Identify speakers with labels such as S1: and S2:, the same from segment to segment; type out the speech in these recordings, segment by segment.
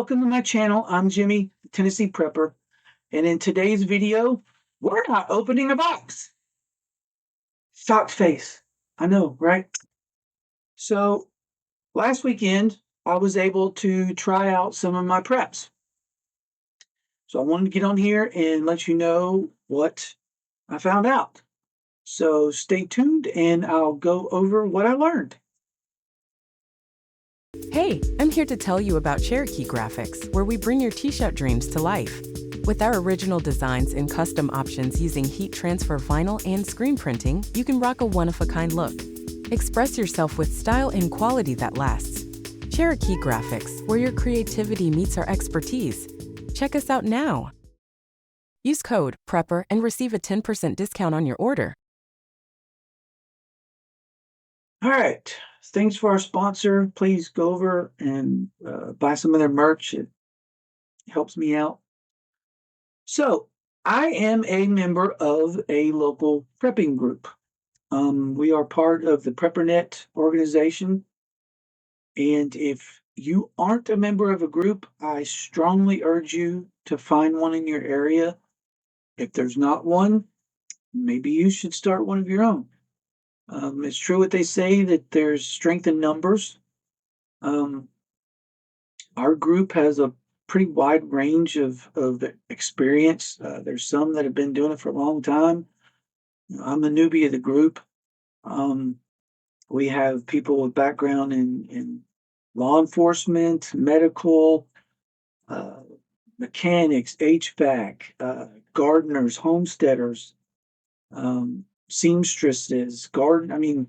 S1: welcome to my channel. I'm Jimmy, Tennessee Prepper, and in today's video, we're not opening a box. Shocked face. I know, right? So last weekend, I was able to try out some of my preps. So I wanted to get on here and let you know what I found out. So stay tuned and I'll go over what I learned.
S2: Hey, I'm here to tell you about Cherokee Graphics, where we bring your t-shirt dreams to life. With our original designs and custom options using heat transfer vinyl and screen printing, you can rock a one-of-a-kind look. Express yourself with style and quality that lasts. Cherokee Graphics, where your creativity meets our expertise. Check us out now. Use code PREPPER and receive a 10% discount on your order.
S1: All right. Thanks for our sponsor. Please go over and buy some of their merch. It helps me out. So, I am a member of a local prepping group. We are part of the PrepperNet organization. And if you aren't a member of a group, I strongly urge you to find one in your area. If there's not one, maybe you should start one of your own. It's true what they say that there's strength in numbers. Um, our group has a pretty wide range of experience. There's some that have been doing it for a long time. I'm the newbie of the group. Um, we have people with background in law enforcement, medical, uh, mechanics, HVAC, gardeners, homesteaders, seamstresses, I mean,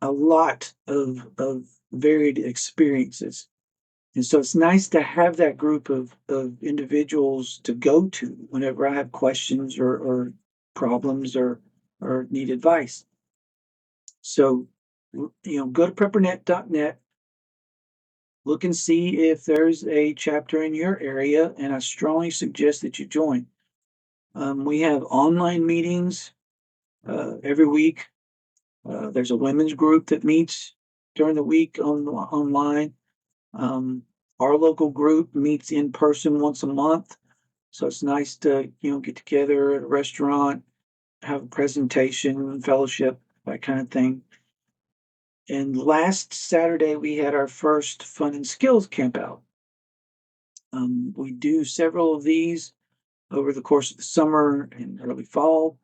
S1: a lot of varied experiences. And so it's nice to have that group of individuals to go to whenever I have questions or problems or need advice. So, go to preppernet.net, look and see if there's a chapter in your area, and I strongly suggest that you join. We have online meetings every week. There's a women's group that meets during the week online. Our local group meets in person once a month, so it's nice to get together at a restaurant, have a presentation, fellowship, that kind of thing. And last Saturday we had our first fun and skills camp out. We do several of these over the course of the summer and early fall.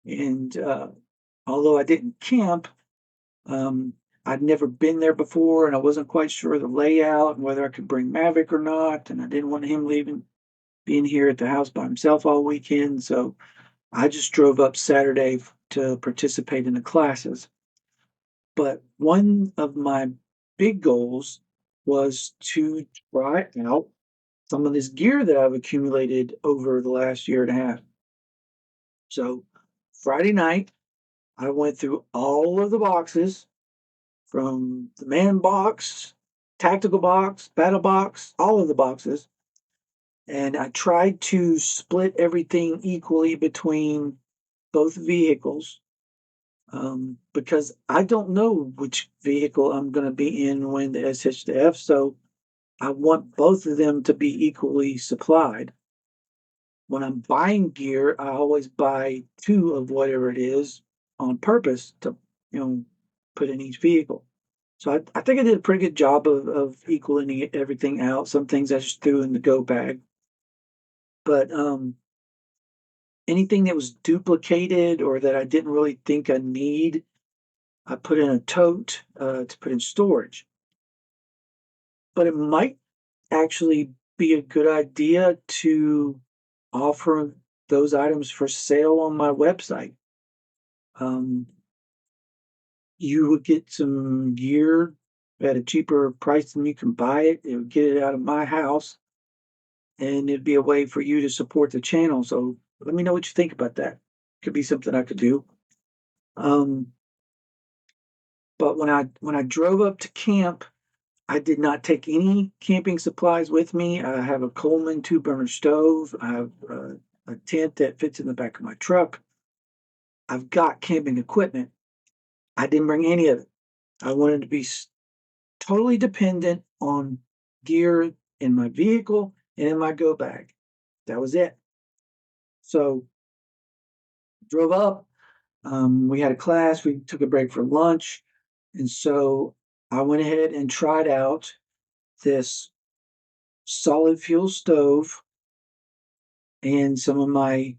S1: And although I didn't camp, um, I'd never been there before, and I wasn't quite sure of the layout and whether I could bring Maverick or not. And I didn't want him being here at the house by himself all weekend. So I just drove up Saturday to participate in the classes. But one of my big goals was to try out some of this gear that I've accumulated over the last year and a half. So Friday night, I went through all of the boxes from the man box, tactical box, battle box, all of the boxes. And I tried to split everything equally between both vehicles because I don't know which vehicle I'm going to be in when the SH-F. So I want both of them to be equally supplied. When I'm buying gear, I always buy two of whatever it is on purpose to, put in each vehicle. So I think I did a pretty good job of equaling everything out. Some things I just threw in the go bag. But anything that was duplicated or that I didn't really think I need, I put in a tote to put in storage. But it might actually be a good idea to offer those items for sale on my website. You would get some gear at a cheaper price than you can buy it. It would get it out of my house, and it'd be a way for you to support the channel. So let me know what you think about that. Could be something I could do. But when I drove up to camp, I did not take any camping supplies with me. I have a Coleman 2-burner stove. I have a tent that fits in the back of my truck. I've got camping equipment. I didn't bring any of it. I wanted to be totally dependent on gear in my vehicle, and in my go bag. That was it. So drove up. We had a class. We took a break for lunch, and so I went ahead and tried out this solid fuel stove and some of my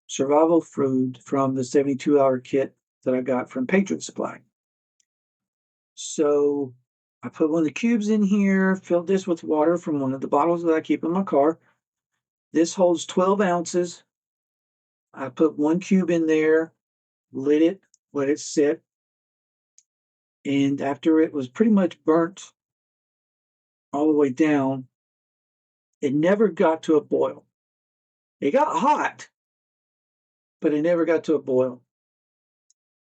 S1: survival food from the 72-hour kit that I got from Patriot Supply. So I put one of the cubes in here, filled this with water from one of the bottles that I keep in my car. This holds 12 ounces. I put one cube in there, lit it, let it sit. And after it was pretty much burnt all the way down, it never got to a boil. It got hot, but it never got to a boil.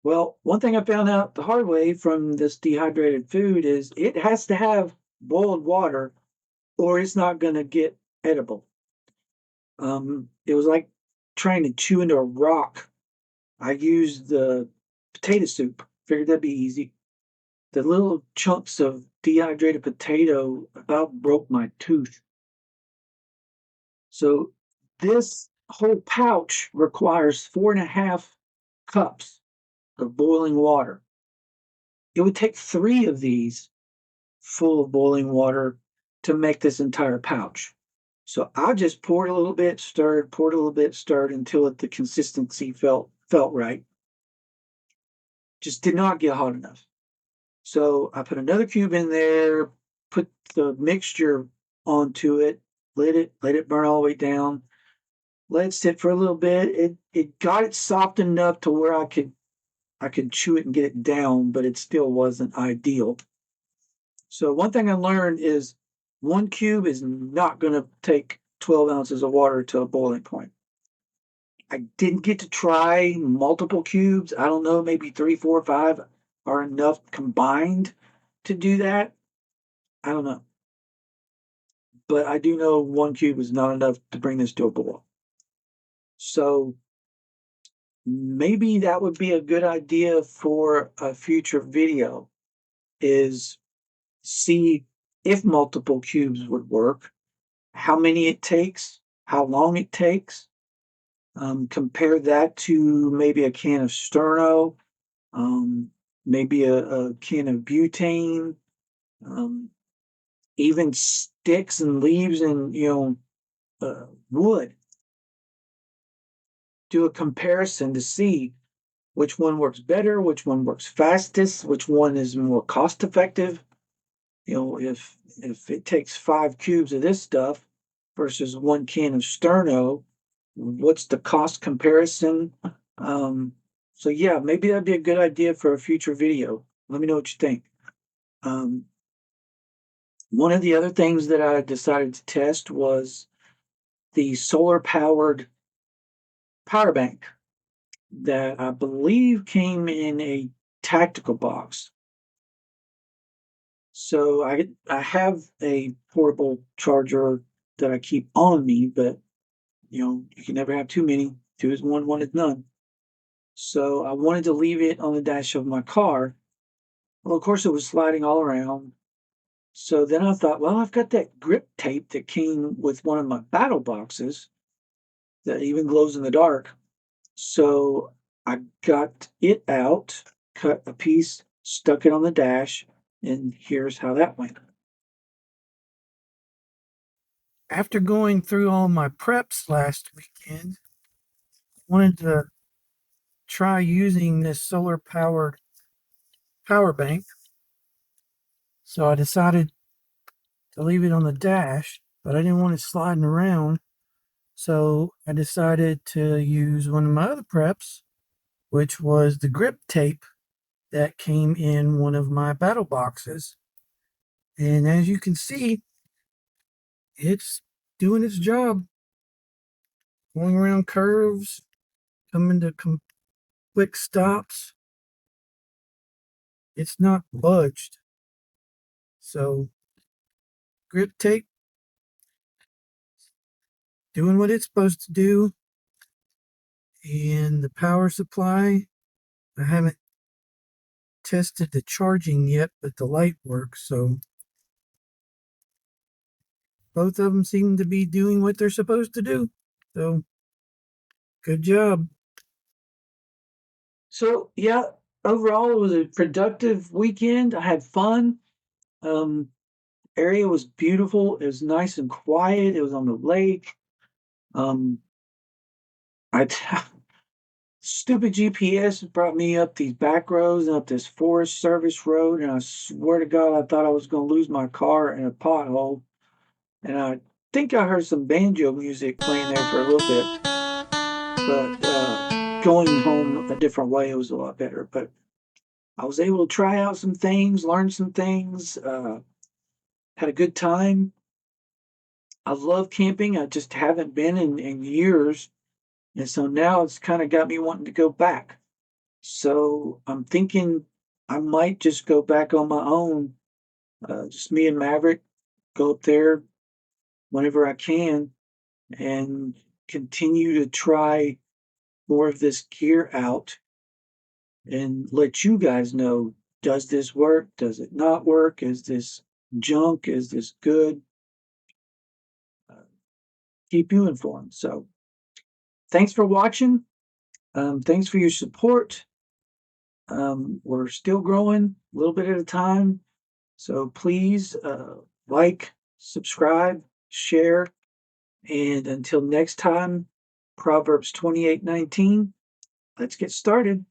S1: Well, one thing I found out the hard way from this dehydrated food is it has to have boiled water or it's not going to get edible. It was like trying to chew into a rock. I used the potato soup, figured that'd be easy. The little chunks of dehydrated potato about broke my tooth. So this whole pouch requires 4.5 cups of boiling water. It would take 3 of these full of boiling water to make this entire pouch. So I just poured a little bit, stirred, poured a little bit, stirred until the consistency felt right. Just did not get hot enough. So I put another cube in there, put the mixture onto it, let it burn all the way down, let it sit for a little bit. It got it soft enough to where I could chew it and get it down, but it still wasn't ideal. So one thing I learned is one cube is not going to take 12 ounces of water to a boiling point. I didn't get to try multiple cubes. I don't know, maybe 3, 4, 5 are enough combined to do that. I don't know. But I do know one cube is not enough to bring this to a boil. So maybe that would be a good idea for a future video is see if multiple cubes would work, how many it takes, how long it takes. Compare that to maybe a can of Sterno, maybe a can of butane, even sticks and leaves and wood. Do a comparison to see which one works better, which one works fastest, which one is more cost effective. If it takes 5 cubes of this stuff versus 1 can of Sterno, what's the cost comparison? So yeah, maybe that'd be a good idea for a future video. Let me know what you think. One of the other things that I decided to test was the solar powered power bank that I believe came in a tactical box. So I have a portable charger that I keep on me, but you can never have too many. 2 is one, 1 is none. So I wanted to leave it on the dash of my car. Well, of course, it was sliding all around. So then I thought, well, I've got that grip tape that came with one of my battle boxes that even glows in the dark. So I got it out, cut a piece, stuck it on the dash, and here's how that went. After going through all my preps last weekend, I wanted to try using this solar powered power bank. So I decided to leave it on the dash, but I didn't want it sliding around. So I decided to use one of my other preps, which was the grip tape that came in one of my battle boxes. And as you can see, it's doing its job. Going around curves, coming to quick stops. It's not budged. So grip tape doing what it's supposed to do. And the power supply, I haven't tested the charging yet, but the light works. So both of them seem to be doing what they're supposed to do. So, good job. So, yeah, overall, it was a productive weekend. I had fun. Um, area was beautiful. It was nice and quiet. It was on the lake. Um, I stupid GPS brought me up these back roads and up this Forest Service road, and I swear to God, I thought I was going to lose my car in a pothole. And I think I heard some banjo music playing there for a little bit, but going home a different way was a lot better. But I was able to try out some things, learn some things, had a good time. I love camping. I just haven't been in years. And so now it's kind of got me wanting to go back. So I'm thinking I might just go back on my own, just me and Maverick, go up there whenever I can and continue to try more of this gear out and let you guys know, does this work? Does it not work? Is this junk? Is this good? Uh, keep you informed. So thanks for watching. Thanks for your support. We're still growing a little bit at a time. So please like, subscribe, share, and until next time, Proverbs 28:19, let's get started.